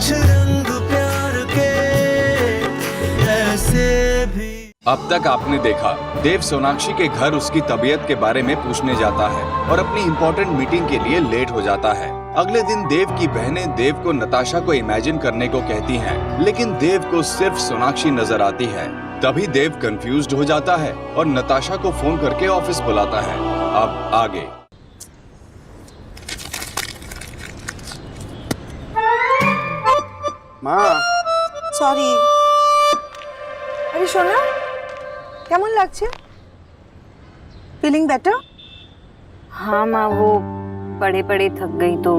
कुछ रंग प्यार के ऐसे भी। अब तक आपने देखा देव सोनाक्षी के घर उसकी तबीयत के बारे में पूछने जाता है और अपनी इम्पोर्टेंट मीटिंग के लिए लेट हो जाता है। अगले दिन देव की बहनें देव को नताशा को इमेजिन करने को कहती हैं, लेकिन देव को सिर्फ सोनाक्षी नजर आती है। तभी देव कंफ्यूज्ड हो जाता है और नताशा को फोन करके ऑफिस बुलाता है। अब आगे। माँ সরি। আরে সোনা, কেমন লাগছে? Feeling better? हाँ माँ, वो पढ़े पढ़े थक गई तो।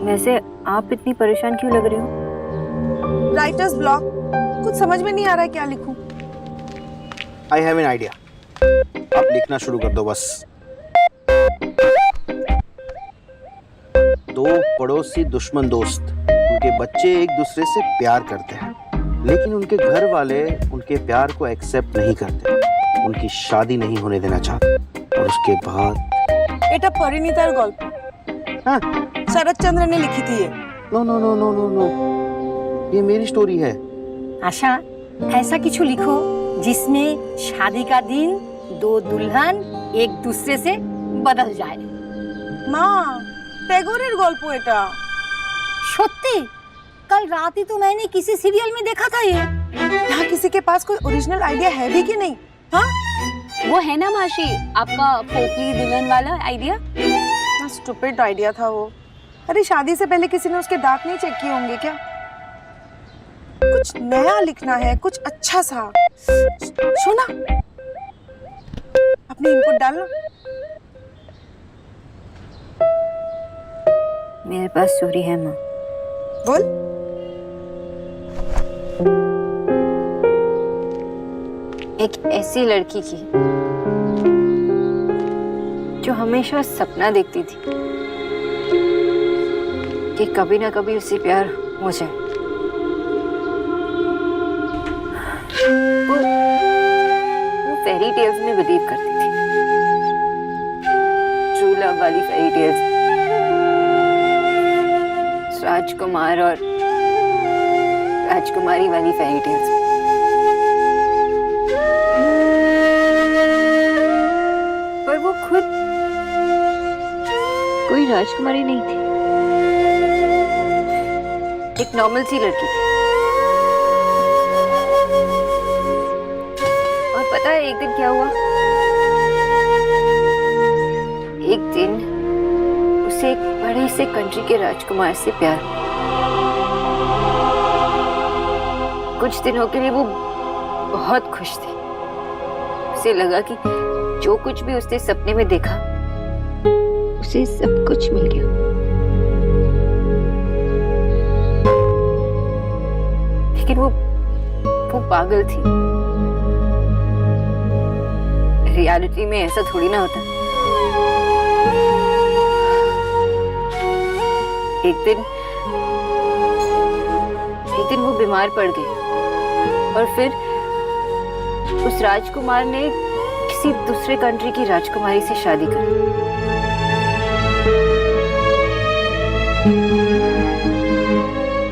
वैसे आप इतनी परेशान क्यों लग रही हो? राइटर्स ब्लॉक, कुछ समझ में नहीं आ रहा है क्या लिखूं। I have an idea. आप लिखना शुरू कर दो बस। दो पड़ोसी दुश्मन दोस्त, उनके बच्चे एक दूसरे से प्यार करते हैं, लेकिन उनके घर वाले उनके प्यार को एक्सेप्ट नहीं करते, उनकी शादी नहीं होने देना चाहते। और उसके बाद এটা পরিণীতার গল্প। हाँ, शरदचंद्र ने लिखी थी ये। No no no no no no, ये मेरी स्टोरी है। आशा, ऐसा কিছু लिखो जिसमें शादी का दिन दो दुल्हन एक दूसरे से बदल जाए। মা, टैगोरेर गल्प এটা। सत्य? कल रात ही तो मैंने किसी सीरियल में देखा था ये। यहाँ किसी के पास कोई ओरिजिनल आइडिया है भी कि नहीं? हाँ, वो है ना माशी, आपका पोपली दुल्हन वाला आइडिया। स्टूपिड आइडिया था वो। अरे शादी से पहले किसी ने उसके दांत नहीं चेक किए होंगे क्या? कुछ नया लिखना है, कुछ अच्छा सा। सुना, अपनी इनपुट डालना। मेरे पास स्टोरी है माँ। बोल। एक ऐसी लड़की की जो हमेशा सपना देखती थी कि कभी ना कभी उससे प्यार हो जाए। वो फेरी टेल्स में बिलीव करती थी, ट्रू लव वाली फेरी टेल्स, राजकुमार और राजकुमारी वाली फेरी टेल्स। पर वो खुद कोई राजकुमारी नहीं थी, एक नॉर्मल सी लड़की थी। और पता है एक दिन क्या हुआ? एक दिन उसे एक बड़े से कंट्री के राजकुमार से प्यार हुआ। कुछ दिनों के लिए वो बहुत खुश थी। उसे लगा कि जो कुछ भी उसने सपने में देखा उसे सब कुछ मिल गया। लेकिन वो पागल थी। रियलिटी में ऐसा थोड़ी ना होता। एक दिन वो बीमार पड़ गई और फिर उस राजकुमार ने किसी दूसरे कंट्री की राजकुमारी से शादी कर ली।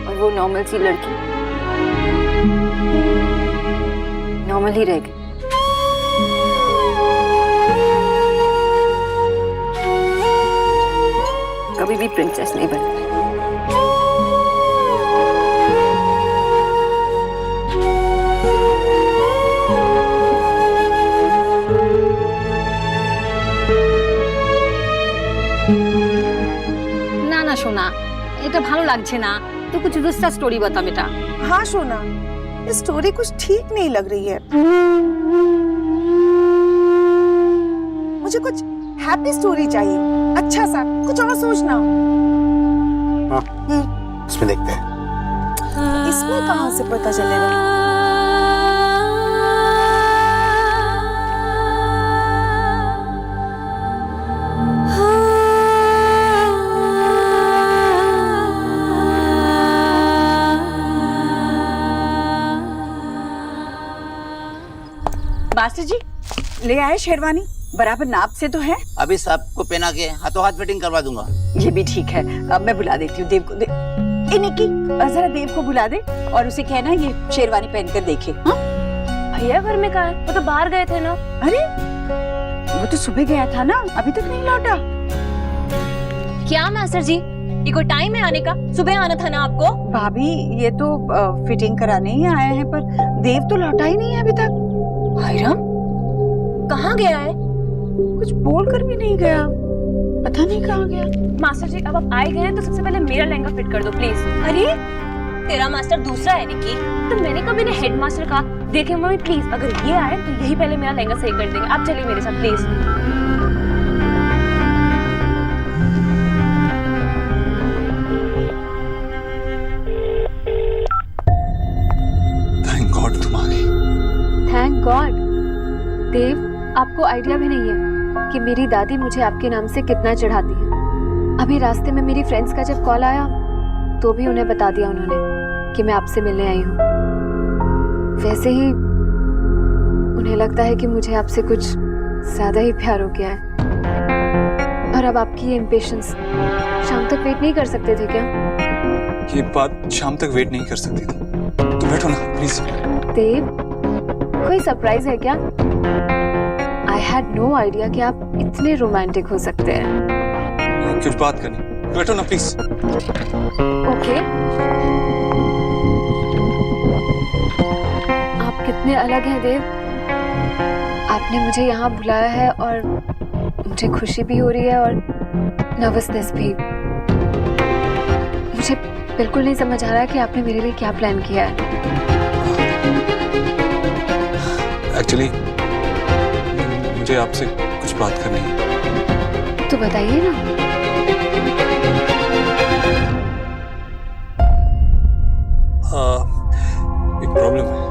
और वो नॉर्मल सी लड़की नॉर्मल ही रह गई। कभी भी प्रिंसेस नहीं बनी। না না সোনা, এটা ভালো লাগছে না, তো कुछ दूसरा स्टोरी बता बेटा। हाँ सोना, ये स्टोरी कुछ ठीक नहीं लग रही है। मुझे कुछ हैप्पी स्टोरी चाहिए, अच्छा सा कुछ और सोचना। हाँ, इसमें देखते हैं। इसमें कहाँ से पता चलेगा? बासी जी, ले आए शेरवानी? बराबर नाप से तो है। अभी सबको पहना के हाथों हाथ फिटिंग करवा दूंगा। ये भी ठीक है। अब मैं बुला देती हूँ देव को। ए निक्की, जरा देव को बुला दे और उसे कहना ये शेरवानी पहनकर देखे। हाँ? भैया घर में कहाँ है? वो तो बाहर गए थे ना। अरे वो तो सुबह गया था ना, अभी तक नहीं लौटा। क्या मास्टर जी, ये कोई टाइम है आने का? सुबह आना था ना आपको। भाभी ये तो फिटिंग कराने ही आए हैं, पर देव तो लौटा ही नहीं है अभी तक। भाईराम कहाँ गया है? कुछ बोल कर भी नहीं गया, पता नहीं कहाँ गया। मास्टर जी अब आप आए गए हैं तो सबसे पहले मेरा लहंगा फिट कर दो प्लीज। अरे तेरा मास्टर दूसरा है निक्की। तो मैंने कभी ने हेड मास्टर कहा। देखिए मम्मी प्लीज, अगर ये आए तो यही पहले मेरा लहंगा सही कर देंगे। आप चलिए मेरे साथ प्लीज। थैंक गॉड तुम आ गई। Thank God. देव, आपको आइडिया भी नहीं है कि मेरी दादी मुझे आपके नाम से कितना चढ़ाती है। अभी रास्ते में मेरी फ्रेंड्स का जब कॉल आया तो भी उन्हें बता दिया उन्होंने कि मैं आपसे मिलने आई हूँ। वैसे ही उन्हें लगता है कि मुझे आपसे कुछ ज्यादा ही प्यार हो गया है। और अब आपकी ये इम्पेशंस शाम तक वेट नहीं कर सकते थे क्या? ये बात शाम तक वेट नहीं कर सकती थी। तुम बैठो ना प्लीज। देव, कोई सरप्राइज है क्या? आई हैड नो आइडिया कि आप इतने रोमांटिक हो सकते हैं। कुछ बात करनी, बैठो ना प्लीज। ओके। आप कितने अलग हैं देव। आपने मुझे यहाँ बुलाया है और मुझे खुशी भी हो रही है और नर्वसनेस भी। मुझे बिल्कुल नहीं समझ आ रहा है कि आपने मेरे लिए क्या प्लान किया है। एक्चुअली मुझे आपसे कुछ बात करनी है। तो बताइए ना। एक प्रॉब्लम है।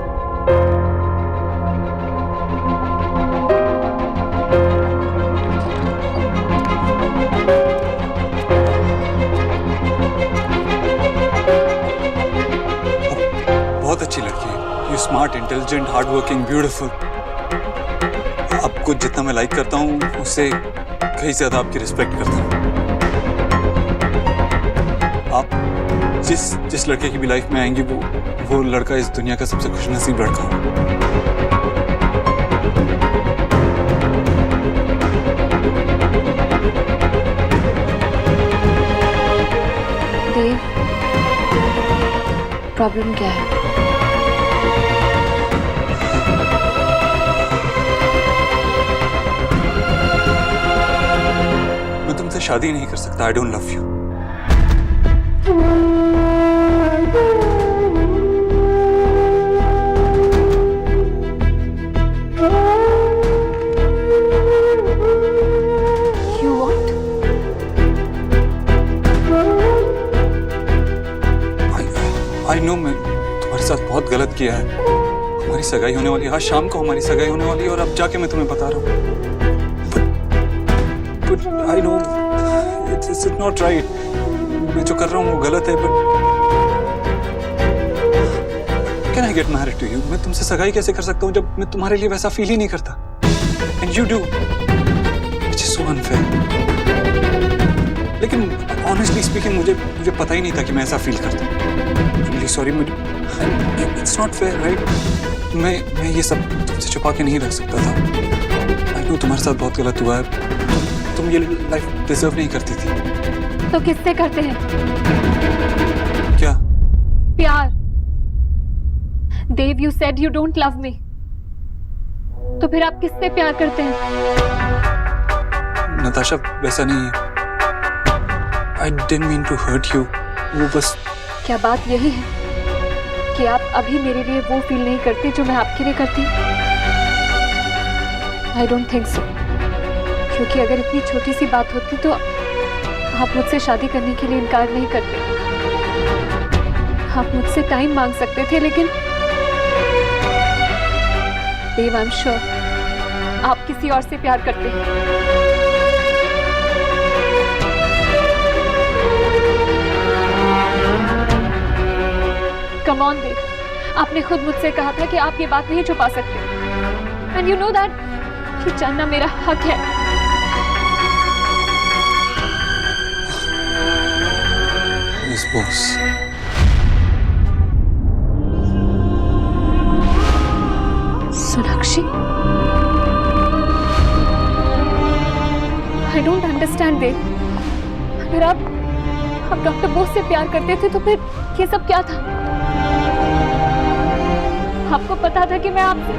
बहुत अच्छी लड़की है, you smart, intelligent, hard working, beautiful. आपको जितना मैं लाइक करता हूँ उससे कहीं ज्यादा आपकी रिस्पेक्ट करता हूँ। आप जिस लड़के की भी लाइफ में आएंगी वो लड़का इस दुनिया का सबसे खुशनसीब लड़का हो। देव, प्रॉब्लम क्या है? मैं तुमसे शादी नहीं कर सकता। I don't love you. I know मैं तुम्हारे साथ बहुत गलत किया है। हमारी सगाई होने वाली है, आज शाम को हमारी सगाई होने वाली है और अब जाके मैं तुम्हें बता रहा हूँ। But I know it's not right. मैं जो कर रहा हूँ वो गलत है, but can I get married to you? मैं तुमसे सगाई कैसे कर सकता हूँ जब मैं तुम्हारे लिए वैसा फील ही नहीं करता? And you do. Which is so unfair. लेकिन honestly speaking मुझे पता ही नहीं था कि मैं ऐसा फील करता हूँ। Really sorry, it's not fair, right? मैं ये सब तुमसे छुपा के नहीं रख सकता था। I know तुम्हारे साथ बहुत गलत हुआ है। तुम ये लाइफ डिजर्व नहीं करती थी। तो किससे करते हैं? क्या? प्यार। देव, you said you don't love me. तो फिर आप किससे प्यार करते हैं? नताशा वैसा नहीं है। I didn't mean to hurt you. वो बस। क्या बात यही है कि आप अभी मेरे लिए वो फील नहीं करते जो मैं आपके लिए करती हूँ? I don't think so. क्योंकि अगर इतनी छोटी सी बात होती तो आप मुझसे शादी करने के लिए इनकार नहीं करते। आप मुझसे टाइम मांग सकते थे, लेकिन देव, आई एम श्योर आप किसी और से प्यार करते हैं। कम ऑन देव, आपने खुद मुझसे कहा था कि आप ये बात नहीं छुपा सकते। एंड यू नो दैट ये जानना मेरा हक है। Miss boss, Sonakshi, I don't understand Dev. अगर आप डॉक्टर बोस से प्यार करते थे तो फिर ये सब क्या था? आपको पता था कि मैं आपसे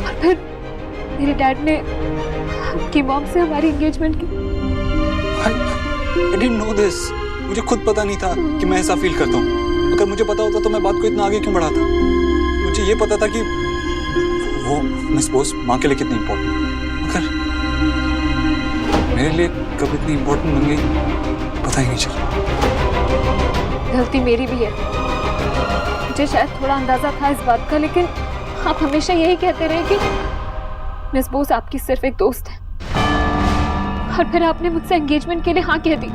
और फिर मेरे डैड ने आपकी मॉम से हमारी एंगेजमेंट की। I didn't know this. मुझे खुद पता नहीं था कि मैं ऐसा फील करता हूँ। अगर मुझे पता होता तो मैं बात को इतना आगे क्यों बढ़ाता? मुझे ये पता था कि वो मिस बॉस माँ के लिए कितनी इम्पोर्टेंट, मगर मेरे लिए कब इतनी इम्पोर्टेंट बन गई पता ही नहीं चला। गलती मेरी भी है। मुझे शायद थोड़ा अंदाजा था इस बात का, लेकिन आप हमेशा यही कहते रहे कि मिस बोस आपकी सिर्फ एक दोस्त है, और फिर आपने मुझसे एंगेजमेंट के लिए हाँ कह दी।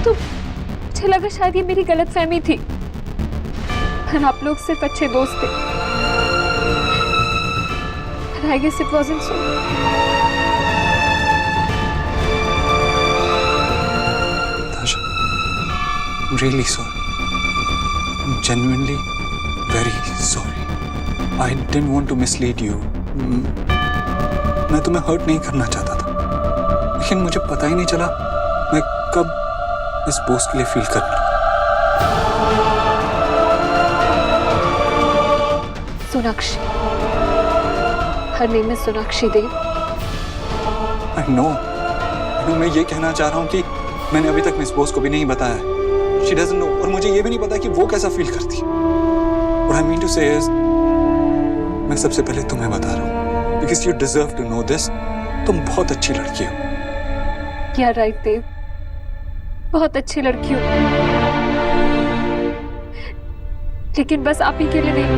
तो मुझे लगा शायद ये मेरी गलतफहमी थी, और आप लोग सिर्फ अच्छे दोस्त थे। But I guess it wasn't so. Tasha, I'm really sorry. I'm genuinely very sorry. I didn't want to mislead you. मैं तुम्हें हर्ट नहीं करना चाहता था, लेकिन मुझे पता ही नहीं चला मैं कब इस बोस के लिए फील करने लगा। Sonakshi, her name is Sonakshi Dev. I know, मैं ये कहना चाह रहा हूँ कि मैंने अभी तक मिस बोस को भी नहीं बताया है। She doesn't know, और मुझे ये भी नहीं पता कि वो कैसा फील करती है। What I mean to say is, मैं सबसे पहले तुम्हें बता रहा हूँ, because you deserve to know this। तुम बहुत अच्छी लड़की हो। क्या राइट देव, बहुत अच्छी लड़की हो, लेकिन बस आप ही के लिए नहीं।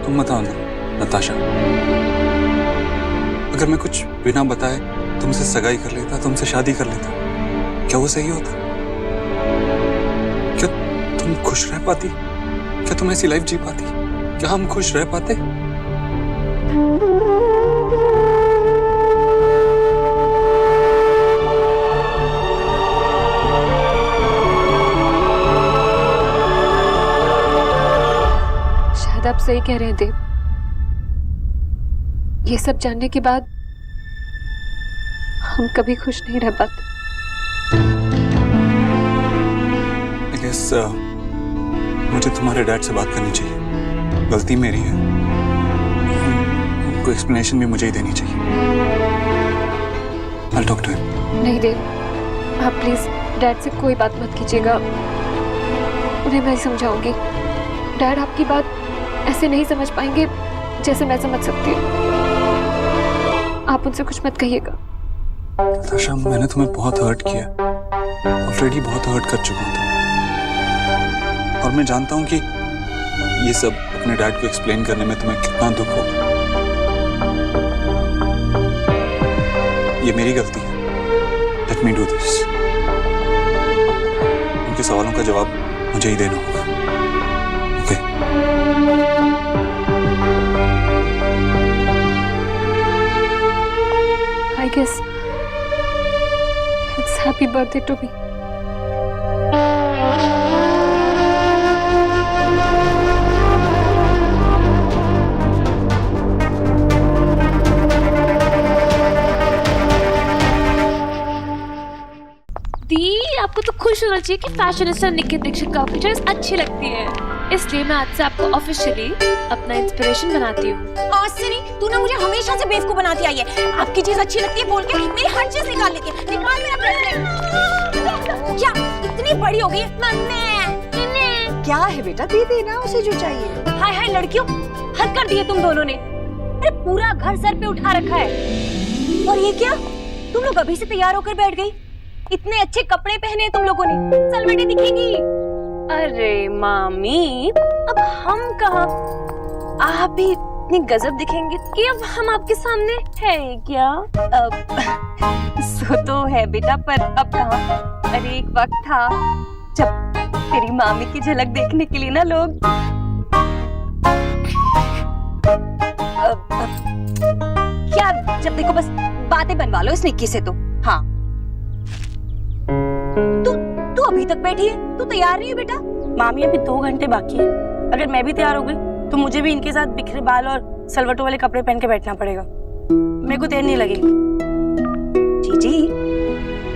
तुम बताओ ना नताशा, अगर मैं कुछ बिना बताए तुमसे सगाई कर लेता, तुमसे शादी कर लेता, क्या वो सही होता? क्या तुम खुश रह पाती? क्या तुम ऐसी लाइफ जी पाती? क्या हम खुश रह पाते? शायद आप सही कह रहे हैं देव। ये सब जानने के बाद हम कभी खुश नहीं रह पाते। I guess, मुझे तुम्हारे डैड से बात करनी चाहिए। गलती मेरी है, उनको एक्सप्लेनेशन भी मुझे ही देनी चाहिए। I'll talk to him। नहीं देव, आप प्लीज डैड से कोई बात मत कीजिएगा, उन्हें मैं समझाऊंगी। डैड आपकी बात ऐसे नहीं समझ पाएंगे जैसे मैं समझ सकती हूँ। आप उनसे कुछ मत कहिएगा। ताशा, मैंने तुम्हें बहुत हर्ट किया, ऑलरेडी बहुत हर्ट कर चुका हूँ, और मैं जानता हूँ कि ये सब अपने डैड को एक्सप्लेन करने में तुम्हें कितना दुख होगा। ये मेरी गलती है। Let me do this. उनके सवालों का जवाब मुझे ही देना होगा। Okay? I guess it's happy birthday to me. दी, आपको तो खुश होना चाहिए कि फैशनिस्टा निखिल दीक्षित का आपकी चॉइस अच्छी लगती है, इसलिए मैं आज से आपको ऑफिशियली अपना इंस्पिरेशन बनाती हूँ। आज से नहीं, तू ना मुझे हमेशा से बेवकूफ बनाती आई है। आपकी चीज अच्छी लगती है बोल के मेरी हर चीज निकाल लेती है। निकाल मेरा ब्रेसलेट। क्या इतनी बड़ी हो गई है? मम्मी, क्या है बेटा, दे देना उसे जो चाहिए। हाय हाय लड़कियों, हद कर दिए तुम दोनों ने। अरे पूरा घर सर पे उठा रखा है। और ये क्या, तुम लोग अभी से तैयार होकर बैठ गई? इतने अच्छे कपड़े पहने तुम लोगों ने, चल बेटी दिखेगी। अरे मामी, अब हम कहाँ, आप भी इतनी गजब दिखेंगे कि अब हम आपके सामने है क्या? सो तो है बेटा, पर अब कहाँ। अरे एक वक्त था जब तेरी मामी की झलक देखने के लिए ना लोग क्या, जब देखो बस बातें बनवा लो इस निक्की से तो। हाँ, तू अभी तक बैठी है, तू तैयार नहीं है बेटा? मामी अभी 2 घंटे बाकी है। अगर मैं भी तैयार हो गई तो मुझे भी इनके साथ बिखरे बाल और सलवटों वाले कपड़े पहन के बैठना पड़ेगा। मेरे को देर नहीं लगेगी। जीजी,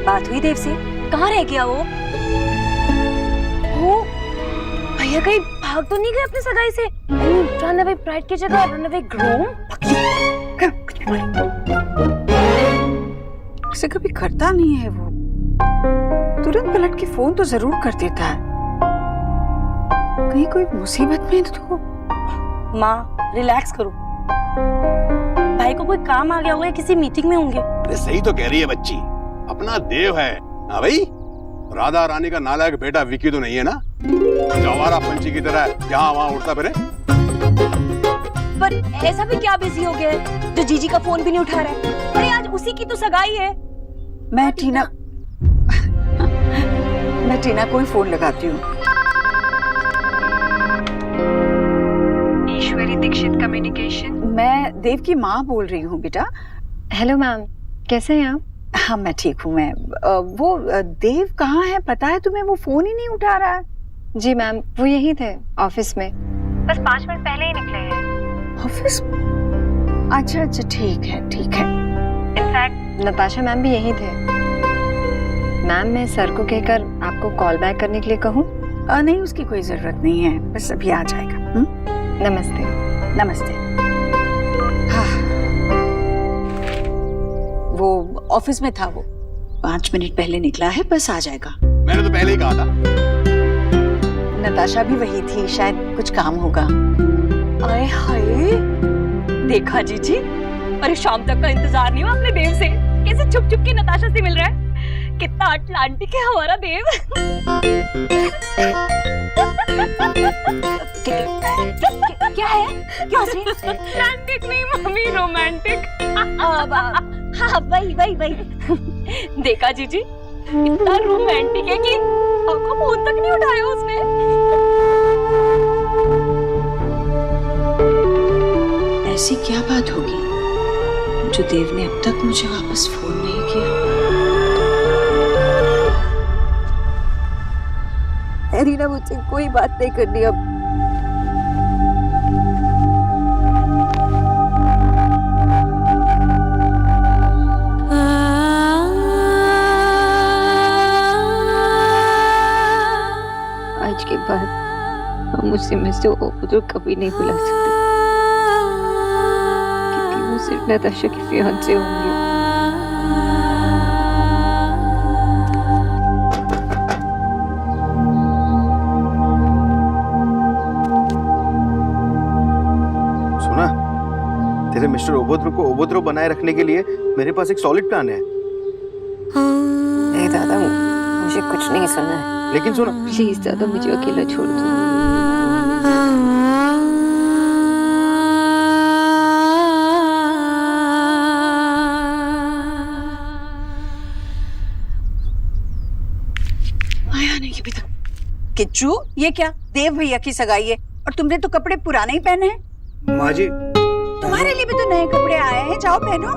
बात हुई देव से? कहाँ रह गया वो? भैया कहीं भाग तो नहीं गए अपनी सगाई से? रनअवे ब्राइड की जगह रनअवे ग्रूम? उसे कभी करता नहीं है वो, तुरंत पलट के फोन तो जरूर कर देता है। कहीं कोई मुसीबत में तो। माँ रिलैक्स करो, भाई को कोई काम आ गया होगा, किसी मीटिंग में होंगे। अरे सही तो कह रही है बच्ची, अपना देव है ना भाई। राधा रानी का नालायक बेटा विकी तो नहीं है ना, जवारा पंछी की तरह यहाँ वहाँ उड़ता फिरे। पर ऐसा भी क्या बिजी हो गया है जो जीजी का फोन भी नहीं उठा रहा है? अरे आज उसी की तो सगाई है। मैं टीना को ही फोन लगाती हूँ। ईश्वरी दीक्षित कम्युनिकेशन। मैं देव की माँ बोल रही हूँ बेटा। हेलो मैम, कैसे हैं आप? हाँ मैं ठीक हूँ। मैं वो देव कहाँ है पता है तुम्हें? वो फोन ही नहीं उठा रहा है। जी मैम, वो यही थे ऑफिस में, बस 5 मिनट पहले ही निकले हैं। ऑफिस? अच्छा ठीक है। इनफैक्ट नताशा मैम भी यही थे। मैम मैं सर को कहकर आपको कॉल बैक करने के लिए कहूँ? नहीं, उसकी कोई जरूरत नहीं है, बस अभी आ जाएगा। नमस्ते। नमस्ते। हाँ, वो ऑफिस में था, वो 5 मिनट पहले निकला है, बस आ जाएगा। मैंने तो पहले ही कहा था। नताशा भी वही थी, शायद कुछ काम होगा। आए हाय, देखा जीजी, अरे शाम तक का इंतजार नहीं हुआ अपने देव से, कैसे छुप छुप के नताशा से मिल रहा है। कितना अटलांटिक है हमारा देव। क्या है? क्या हंस रही है? अटलांटिक नहीं मम्मी, रोमांटिक। हाँ वही। देखा जीजी, इतना रोमांटिक है कि आपको फोन तक नहीं उठाया उसने। ऐसी क्या बात होगी जो देव ने अब तक मुझे वापस फोन नहीं किया? रीना मुझसे कोई बात नहीं करनी अब। आज के बाद हम मुझसे वो कभी नहीं भुला सकते, क्योंकि वो सिर्फ नताशा की फियांसे होंगे। तेरे मिस्टर ओबोत्रो को ओबोत्रो बनाए रखने के लिए मेरे पास एक सॉलिड प्लान है। नहीं दादा, मुझे कुछ नहीं सुनना है। लेकिन सुनो प्लीज दादा, मुझे अकेला छोड़ दो। आया नहीं अभी तक। किच्चू, ये क्या? देव भैया की सगाई है और तुमने तो कपड़े पुराने ही पहने हैं। माँ जी, तुम्हारे लिए भी तो नए कपड़े आए हैं, जाओ पहनो।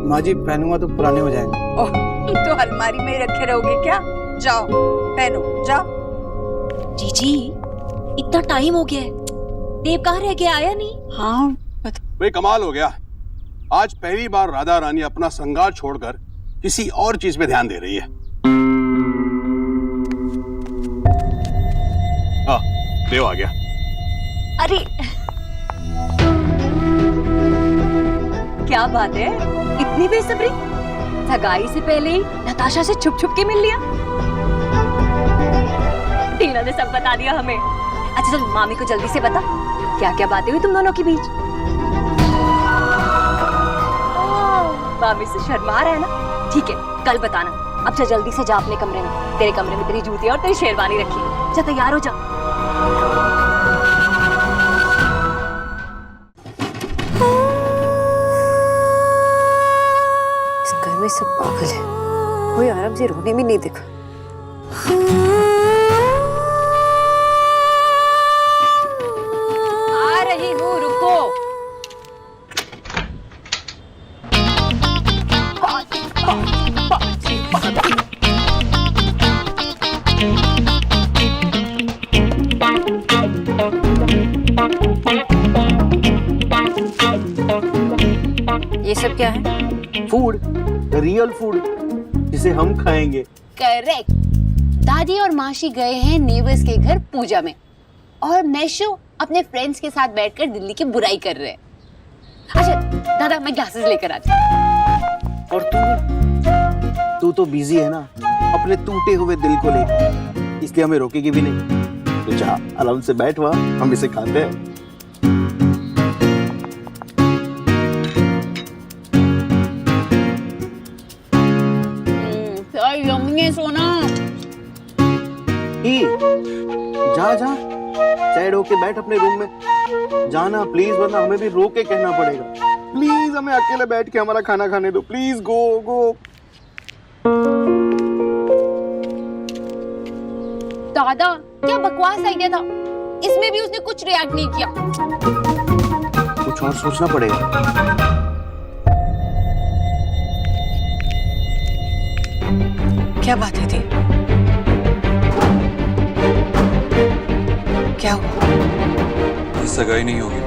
माँ जी पहनूंगा तो पुराने हो जाएंगे। ओह, तो अलमारी में ही रखे रहोगे क्या? जाओ पहनो, जाओ। जीजी, इतना टाइम हो गया है, देव कहाँ रह गया? आया नहीं? हाँ भाई कमाल हो गया, आज पहली बार राधा रानी अपना श्रृंगार छोड़कर किसी और चीज पे ध्यान दे रही है। देव आ गया। अरे क्या बात है, इतनी बेसब्री? सगाई से पहले ही नताशा से छुप छुप के मिल लिया। टीना ने सब बता दिया हमें। अच्छा चल, मामी को जल्दी से बता क्या क्या बातें हुई तुम दोनों के बीच। मामी से शर्मा रहा है ना? ठीक है, कल बताना। अब जा जल्दी से जा अपने कमरे में। तेरे कमरे में तेरी जूती और तेरी शेरवानी रखी है। जा तैयार हो जा। सब पागल है, कोई आराम से रोने भी नहीं देखा। आ रही हूँ, रुको। ये सब क्या है? फूड, रियल फूड जिसे हम खाएंगे। करेक्ट। दादी और मासी गए हैं नेबर्स के घर पूजा में और मैशो अपने फ्रेंड्स के साथ बैठकर दिल्ली की बुराई कर रहे हैं। अच्छा दादा, मैं ग्लासेस लेकर आती हूँ। और तू तो बिजी है ना अपने टूटे हुए दिल को लेकर, इसलिए हमें रोकेगी भी नहीं। तो जा आराम से बैठ, वहाँ हम इसे खाते हैं। सोना जा जा सैड होके बैठ अपने रूम में जाना प्लीज, वरना हमें भी रो के कहना पड़ेगा। प्लीज हमें अकेले बैठ के हमारा खाना खाने दो, प्लीज गो गो। दादा क्या बकवास आइडिया था, इसमें भी उसने कुछ रिएक्ट नहीं किया। कुछ और सोचना पड़ेगा। क्या बात है दी? क्या हुआ? सगाई नहीं होगी।